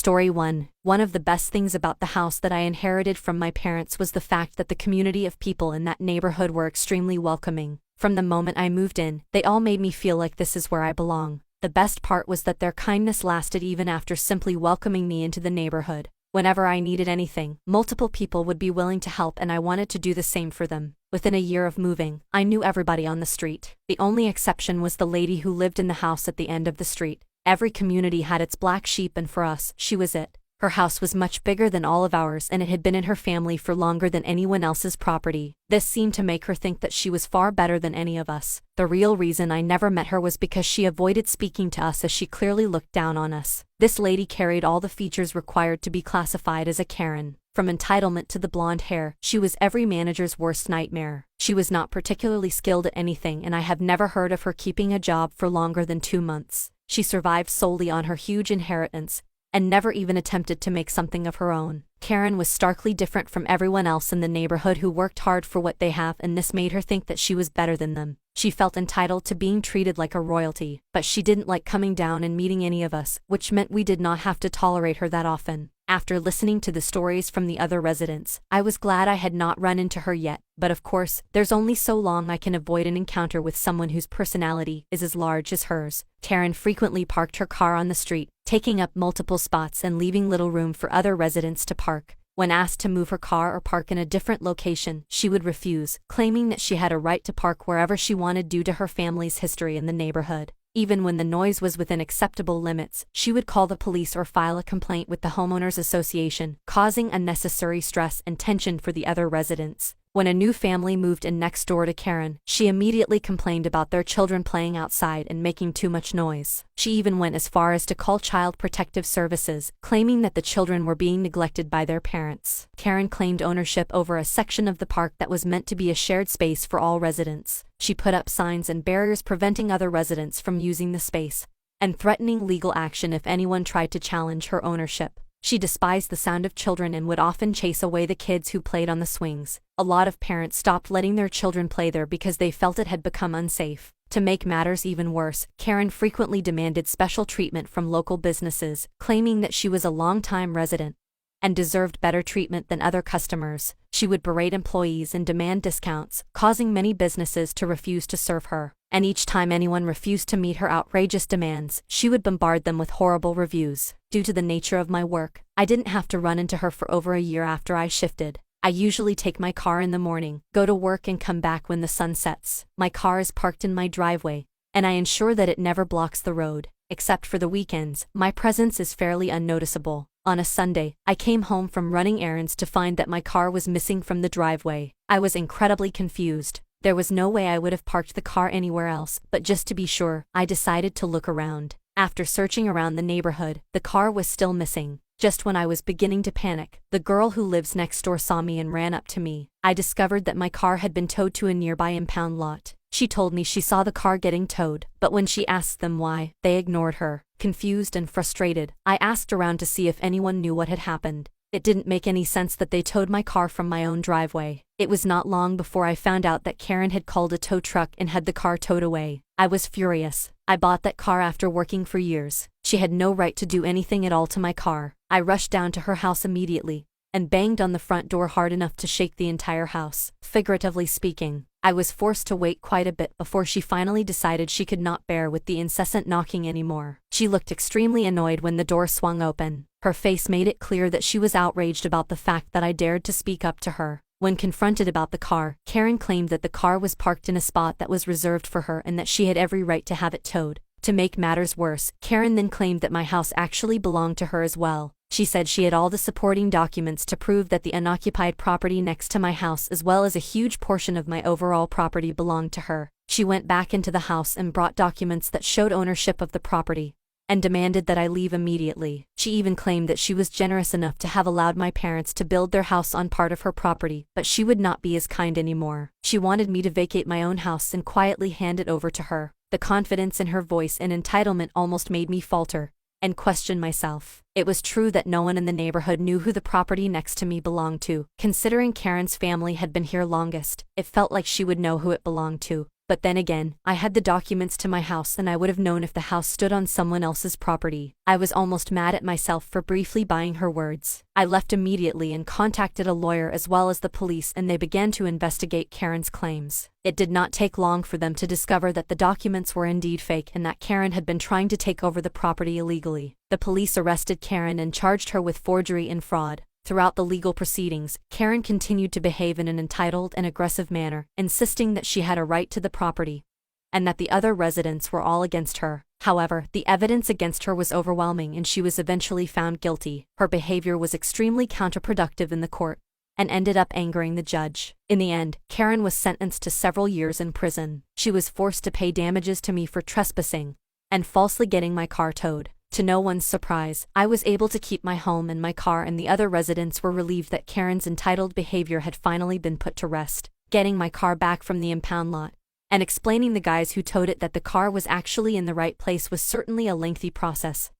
Story 1. One of the best things about the house that I inherited from my parents was the fact that the community of people in that neighborhood were extremely welcoming. From the moment I moved in, they all made me feel like this is where I belong. The best part was that their kindness lasted even after simply welcoming me into the neighborhood. Whenever I needed anything, multiple people would be willing to help, and I wanted to do the same for them. Within a year of moving, I knew everybody on the street. The only exception was the lady who lived in the house at the end of the street. Every community had its black sheep, and for us, she was it. Her house was much bigger than all of ours, and it had been in her family for longer than anyone else's property. This seemed to make her think that she was far better than any of us. The real reason I never met her was because she avoided speaking to us, as she clearly looked down on us. This lady carried all the features required to be classified as a Karen. From entitlement to the blonde hair, she was every manager's worst nightmare. She was not particularly skilled at anything, and I have never heard of her keeping a job for longer than 2 months. She survived solely on her huge inheritance, and never even attempted to make something of her own. Karen was starkly different from everyone else in the neighborhood who worked hard for what they have, and this made her think that she was better than them. She felt entitled to being treated like a royalty, but she didn't like coming down and meeting any of us, which meant we did not have to tolerate her that often. After listening to the stories from the other residents, I was glad I had not run into her yet, but of course, there's only so long I can avoid an encounter with someone whose personality is as large as hers. Karen frequently parked her car on the street, taking up multiple spots and leaving little room for other residents to park. When asked to move her car or park in a different location, she would refuse, claiming that she had a right to park wherever she wanted due to her family's history in the neighborhood. Even when the noise was within acceptable limits, she would call the police or file a complaint with the homeowners association, causing unnecessary stress and tension for the other residents. When a new family moved in next door to Karen, she immediately complained about their children playing outside and making too much noise. She even went as far as to call Child Protective Services, claiming that the children were being neglected by their parents. Karen claimed ownership over a section of the park that was meant to be a shared space for all residents. She put up signs and barriers preventing other residents from using the space, and threatening legal action if anyone tried to challenge her ownership. She despised the sound of children and would often chase away the kids who played on the swings. A lot of parents stopped letting their children play there because they felt it had become unsafe. To make matters even worse, Karen frequently demanded special treatment from local businesses, claiming that she was a long-time resident and deserved better treatment than other customers. She would berate employees and demand discounts, causing many businesses to refuse to serve her. And each time anyone refused to meet her outrageous demands, she would bombard them with horrible reviews. Due to the nature of my work, I didn't have to run into her for over a year after I shifted. I usually take my car in the morning, go to work and come back when the sun sets. My car is parked in my driveway, and I ensure that it never blocks the road. Except for the weekends, my presence is fairly unnoticeable. On a Sunday, I came home from running errands to find that my car was missing from the driveway. I was incredibly confused. There was no way I would have parked the car anywhere else, but just to be sure, I decided to look around. After searching around the neighborhood, the car was still missing. Just when I was beginning to panic, the girl who lives next door saw me and ran up to me. I discovered that my car had been towed to a nearby impound lot. She told me she saw the car getting towed, but when she asked them why, they ignored her. Confused and frustrated, I asked around to see if anyone knew what had happened. It didn't make any sense that they towed my car from my own driveway. It was not long before I found out that Karen had called a tow truck and had the car towed away. I was furious. I bought that car after working for years. She had no right to do anything at all to my car. I rushed down to her house immediately and banged on the front door hard enough to shake the entire house. Figuratively speaking, I was forced to wait quite a bit before she finally decided she could not bear with the incessant knocking anymore. She looked extremely annoyed when the door swung open. Her face made it clear that she was outraged about the fact that I dared to speak up to her. When confronted about the car, Karen claimed that the car was parked in a spot that was reserved for her and that she had every right to have it towed. To make matters worse, Karen then claimed that my house actually belonged to her as well. She said she had all the supporting documents to prove that the unoccupied property next to my house as well as a huge portion of my overall property belonged to her. She went back into the house and brought documents that showed ownership of the property, and demanded that I leave immediately. She even claimed that she was generous enough to have allowed my parents to build their house on part of her property, but she would not be as kind anymore. She wanted me to vacate my own house and quietly hand it over to her. The confidence in her voice and entitlement almost made me falter and question myself. It was true that no one in the neighborhood knew who the property next to me belonged to. Considering Karen's family had been here longest, it felt like she would know who it belonged to. But then again, I had the documents to my house and I would have known if the house stood on someone else's property. I was almost mad at myself for briefly buying her words. I left immediately and contacted a lawyer as well as the police, and they began to investigate Karen's claims. It did not take long for them to discover that the documents were indeed fake and that Karen had been trying to take over the property illegally. The police arrested Karen and charged her with forgery and fraud. Throughout the legal proceedings, Karen continued to behave in an entitled and aggressive manner, insisting that she had a right to the property and that the other residents were all against her. However, the evidence against her was overwhelming and she was eventually found guilty. Her behavior was extremely counterproductive in the court and ended up angering the judge. In the end, Karen was sentenced to several years in prison. She was forced to pay damages to me for trespassing and falsely getting my car towed. To no one's surprise, I was able to keep my home and my car, and the other residents were relieved that Karen's entitled behavior had finally been put to rest. Getting my car back from the impound lot and explaining the guys who towed it that the car was actually in the right place was certainly a lengthy process.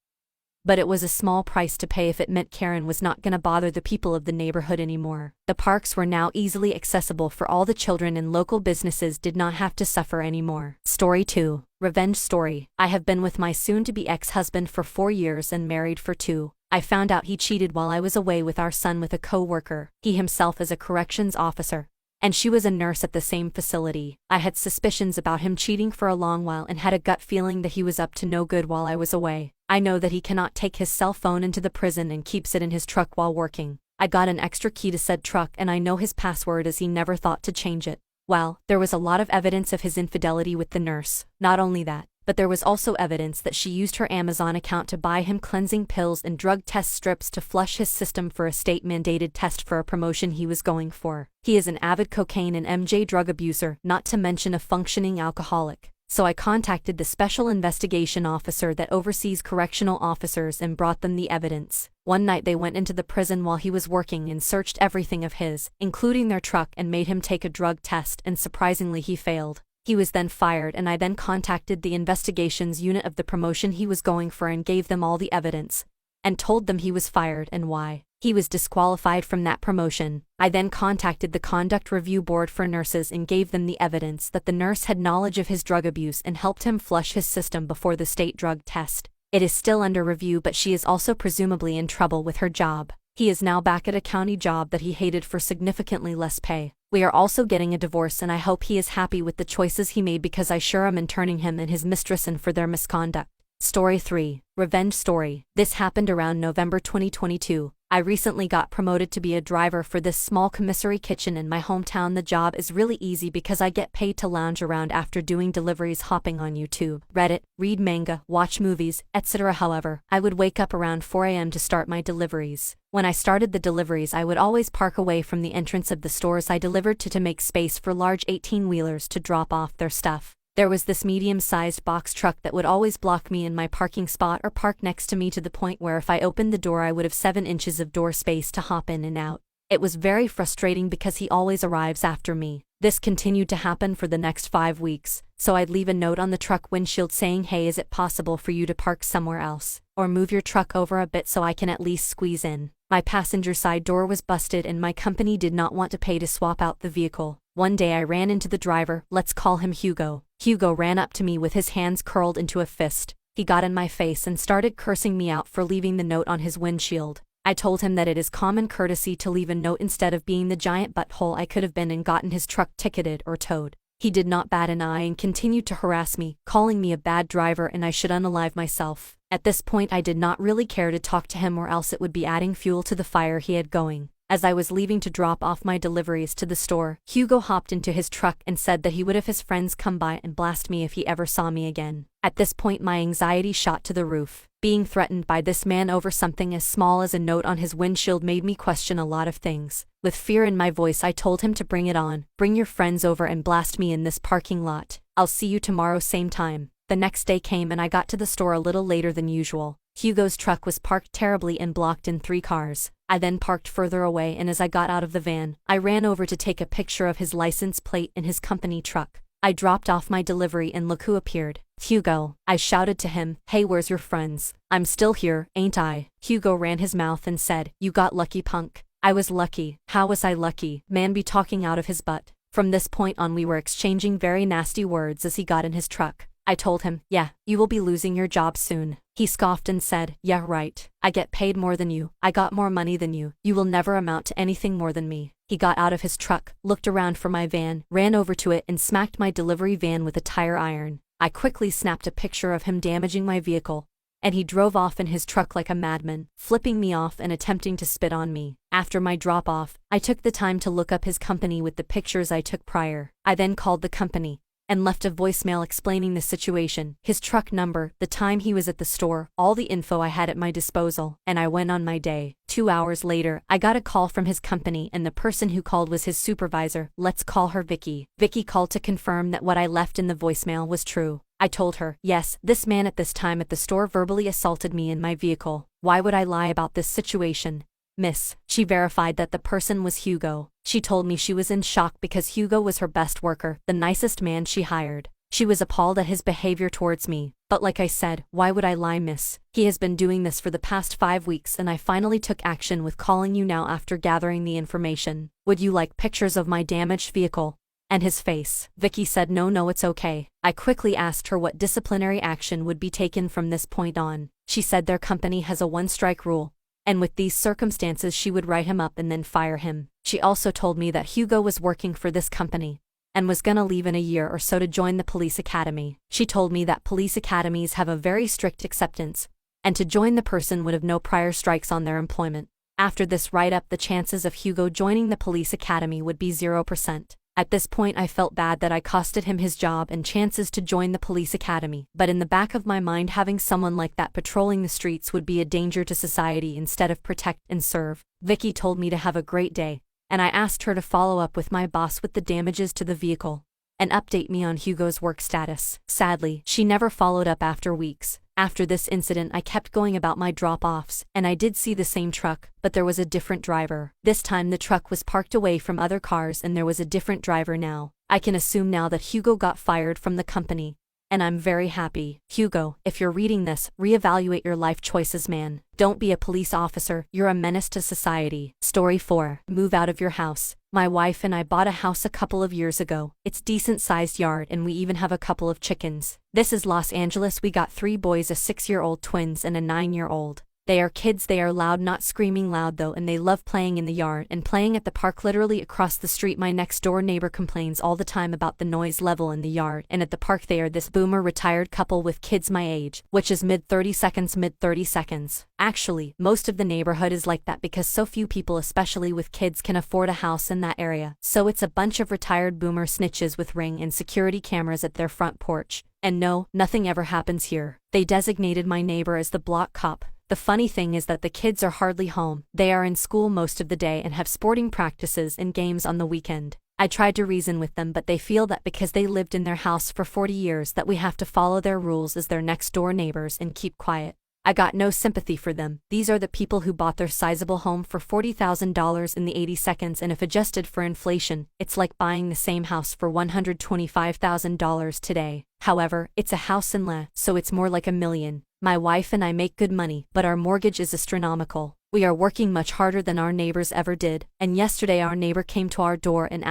But it was a small price to pay if it meant Karen was not gonna bother the people of the neighborhood anymore. The parks were now easily accessible for all the children and local businesses did not have to suffer anymore. Story 2. Revenge story. I have been with my soon-to-be ex-husband for 4 years and married for 2. I found out he cheated while I was away with our son with a co-worker. He himself is a corrections officer, and she was a nurse at the same facility. I had suspicions about him cheating for a long while and had a gut feeling that he was up to no good while I was away. I know that he cannot take his cell phone into the prison and keeps it in his truck while working. I got an extra key to said truck and I know his password as he never thought to change it. Well, there was a lot of evidence of his infidelity with the nurse. Not only that, but there was also evidence that she used her Amazon account to buy him cleansing pills and drug test strips to flush his system for a state-mandated test for a promotion he was going for. He is an avid cocaine and MJ drug abuser, not to mention a functioning alcoholic. So I contacted the special investigation officer that oversees correctional officers and brought them the evidence. One night they went into the prison while he was working and searched everything of his, including their truck, and made him take a drug test, and surprisingly he failed. He was then fired, and I then contacted the investigations unit of the promotion he was going for and gave them all the evidence and told them he was fired and why. He was disqualified from that promotion. I then contacted the Conduct Review Board for Nurses and gave them the evidence that the nurse had knowledge of his drug abuse and helped him flush his system before the state drug test. It is still under review, but she is also presumably in trouble with her job. He is now back at a county job that he hated for significantly less pay. We are also getting a divorce and I hope he is happy with the choices he made because I sure am interning him and his mistress in for their misconduct. Story 3. Revenge story. This happened around November 2022. I recently got promoted to be a driver for this small commissary kitchen in my hometown. The job is really easy because I get paid to lounge around after doing deliveries, hopping on YouTube, Reddit, read manga, watch movies, etc. However, I would wake up around 4 a.m. to start my deliveries. When I started the deliveries, I would always park away from the entrance of the stores I delivered to make space for large 18-wheelers to drop off their stuff. There was this medium-sized box truck that would always block me in my parking spot or park next to me, to the point where if I opened the door I would have 7 inches of door space to hop in and out. It was very frustrating because he always arrives after me. This continued to happen for the next 5 weeks, so I'd leave a note on the truck windshield saying, "Hey, is it possible for you to park somewhere else? Or move your truck over a bit so I can at least squeeze in." My passenger side door was busted and my company did not want to pay to swap out the vehicle. One day I ran into the driver, let's call him Hugo. Hugo ran up to me with his hands curled into a fist. He got in my face and started cursing me out for leaving the note on his windshield. I told him that it is common courtesy to leave a note instead of being the giant butthole I could have been and gotten his truck ticketed or towed. He did not bat an eye and continued to harass me, calling me a bad driver and I should unalive myself. At this point I did not really care to talk to him, or else it would be adding fuel to the fire he had going. As I was leaving to drop off my deliveries to the store, Hugo hopped into his truck and said that he would have his friends come by and blast me if he ever saw me again. At this point my anxiety shot to the roof. Being threatened by this man over something as small as a note on his windshield made me question a lot of things. With fear in my voice I told him to bring it on. Bring your friends over and blast me in this parking lot. I'll see you tomorrow same time. The next day came and I got to the store a little later than usual. Hugo's truck was parked terribly and blocked in 3 cars. I then parked further away, and as I got out of the van, I ran over to take a picture of his license plate in his company truck. I dropped off my delivery and look who appeared. Hugo. I shouted to him, "Hey, where's your friends? I'm still here, ain't I?" Hugo ran his mouth and said, "You got lucky, punk." I was lucky. How was I lucky? Man be talking out of his butt. From this point on we were exchanging very nasty words as he got in his truck. I told him, yeah, you will be losing your job soon. He scoffed and said, yeah, right. I get paid more than you. I got more money than you. You will never amount to anything more than me. He got out of his truck, looked around for my van, ran over to it and smacked my delivery van with a tire iron. I quickly snapped a picture of him damaging my vehicle, and he drove off in his truck like a madman, flipping me off and attempting to spit on me. After my drop-off, I took the time to look up his company with the pictures I took prior. I then called the company and left a voicemail explaining the situation, his truck number, the time he was at the store, all the info I had at my disposal, and I went on my day. 2 hours later, I got a call from his company and the person who called was his supervisor. Let's call her Vicky. Vicky called to confirm that what I left in the voicemail was true. I told her, yes, this man at this time at the store verbally assaulted me in my vehicle. Why would I lie about this situation? Miss, she verified that the person was Hugo. She told me she was in shock because Hugo was her best worker, the nicest man she hired. She was appalled at his behavior towards me. But like I said, why would I lie, miss? He has been doing this for the past 5 weeks and I finally took action with calling you now after gathering the information. Would you like pictures of my damaged vehicle and his face? Vicky said no, it's okay. I quickly asked her what disciplinary action would be taken from this point on. She said their company has a one-strike rule, and with these circumstances she would write him up and then fire him. She also told me that Hugo was working for this company and was gonna leave in a year or so to join the police academy. She told me that police academies have a very strict acceptance, and to join the person would have no prior strikes on their employment. After this write-up, the chances of Hugo joining the police academy would be 0%. At this point I felt bad that I costed him his job and chances to join the police academy, but in the back of my mind having someone like that patrolling the streets would be a danger to society instead of protect and serve. Vicky told me to have a great day, and I asked her to follow up with my boss with the damages to the vehicle and update me on Hugo's work status. Sadly, she never followed up after weeks. After this incident I kept going about my drop-offs, and I did see the same truck, but there was a different driver. This time the truck was parked away from other cars and there was a different driver now. I can assume now that Hugo got fired from the company, and I'm very happy. Hugo, if you're reading this, reevaluate your life choices, man. Don't be a police officer, you're a menace to society. Story 4. Move out of your house. My wife and I bought a house a couple of years ago. It's decent-sized yard and we even have a couple of chickens. This is Los Angeles. We got 3 boys, a 6-year-old twins and a 9-year-old. They are kids, they are loud, not screaming loud though, and they love playing in the yard and playing at the park literally across the street. My next door neighbor complains all the time about the noise level in the yard, and at the park they are this boomer retired couple with kids my age, which is mid-30 seconds. Actually, most of the neighborhood is like that because so few people, especially with kids, can afford a house in that area. So it's a bunch of retired boomer snitches with Ring and security cameras at their front porch. And no, nothing ever happens here. They designated my neighbor as the block cop. The funny thing is that the kids are hardly home. They are in school most of the day and have sporting practices and games on the weekend. I tried to reason with them, but they feel that because they lived in their house for 40 years that we have to follow their rules as their next door neighbors and keep quiet. I got no sympathy for them. These are the people who bought their sizable home for $40,000 in the 80s, and if adjusted for inflation, it's like buying the same house for $125,000 today. However, it's a house in Le, so it's more like $1 million. My wife and I make good money, but our mortgage is astronomical. We are working much harder than our neighbors ever did, and yesterday our neighbor came to our door and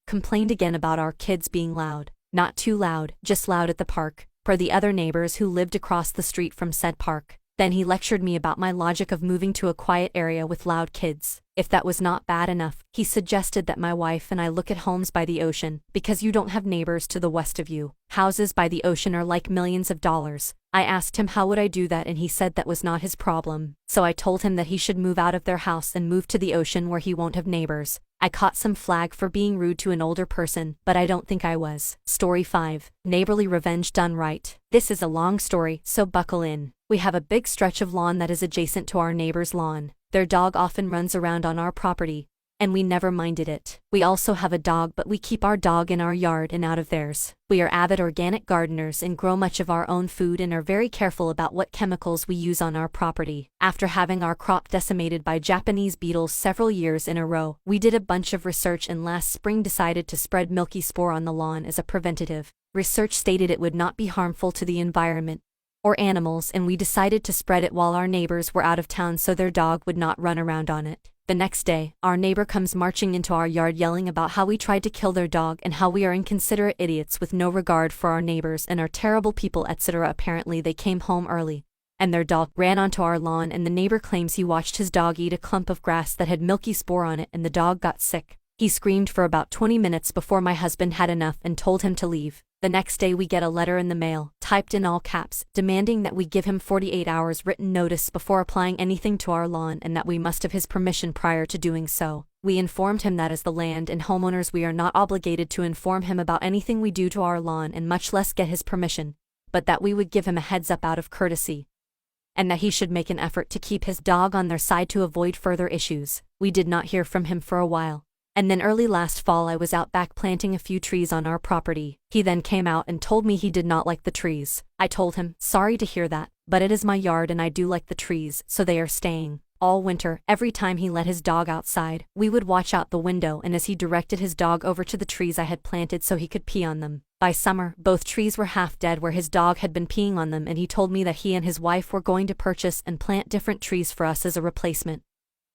complained again about our kids being loud. Not too loud, just loud at the park, per the other neighbors who lived across the street from said park. Then he lectured me about my logic of moving to a quiet area with loud kids. If that was not bad enough, he suggested that my wife and I look at homes by the ocean, because you don't have neighbors to the west of you. Houses by the ocean are like millions of dollars. I asked him how would I do that, and he said that was not his problem. So I told him that he should move out of their house and move to the ocean where he won't have neighbors. I caught some flag for being rude to an older person, but I don't think I was. Story 5. Neighborly revenge done right. This is a long story, so buckle in. We have a big stretch of lawn that is adjacent to our neighbor's lawn. Their dog often runs around on our property, and we never minded it. We also have a dog, but we keep our dog in our yard and out of theirs. We are avid organic gardeners and grow much of our own food and are very careful about what chemicals we use on our property. After having our crop decimated by Japanese beetles several years in a row, we did a bunch of research and last spring decided to spread milky spore on the lawn as a preventative. Research stated it would not be harmful to the environment or animals, and we decided to spread it while our neighbors were out of town so their dog would not run around on it. The next day, our neighbor comes marching into our yard yelling about how we tried to kill their dog and how we are inconsiderate idiots with no regard for our neighbors and are terrible people, etc. Apparently they came home early, and their dog ran onto our lawn, and the neighbor claims he watched his dog eat a clump of grass that had milky spore on it and the dog got sick. He screamed for about 20 minutes before my husband had enough and told him to leave. The next day we get a letter in the mail, typed in all caps, demanding that we give him 48 hours written notice before applying anything to our lawn and that we must have his permission prior to doing so. We informed him that as the land and homeowners we are not obligated to inform him about anything we do to our lawn and much less get his permission, but that we would give him a heads up out of courtesy, and that he should make an effort to keep his dog on their side to avoid further issues. We did not hear from him for a while. And then early last fall I was out back planting a few trees on our property. He then came out and told me he did not like the trees. I told him, sorry to hear that, but it is my yard and I do like the trees, so they are staying. All winter, every time he let his dog outside, we would watch out the window, and as he directed his dog over to the trees I had planted so he could pee on them. By summer, both trees were half dead where his dog had been peeing on them, and he told me that he and his wife were going to purchase and plant different trees for us as a replacement,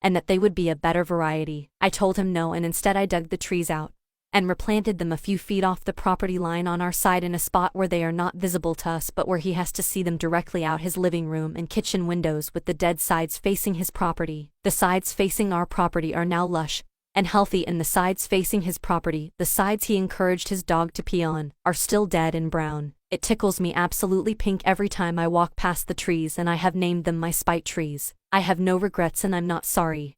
and that they would be a better variety. I told him no, and instead I dug the trees out and replanted them a few feet off the property line on our side in a spot where they are not visible to us but where he has to see them directly out his living room and kitchen windows, with the dead sides facing his property. The sides facing our property are now lush and healthy, and the sides facing his property, the sides he encouraged his dog to pee on, are still dead and brown. It tickles me absolutely pink every time I walk past the trees, and I have named them my spite trees. I have no regrets and I'm not sorry.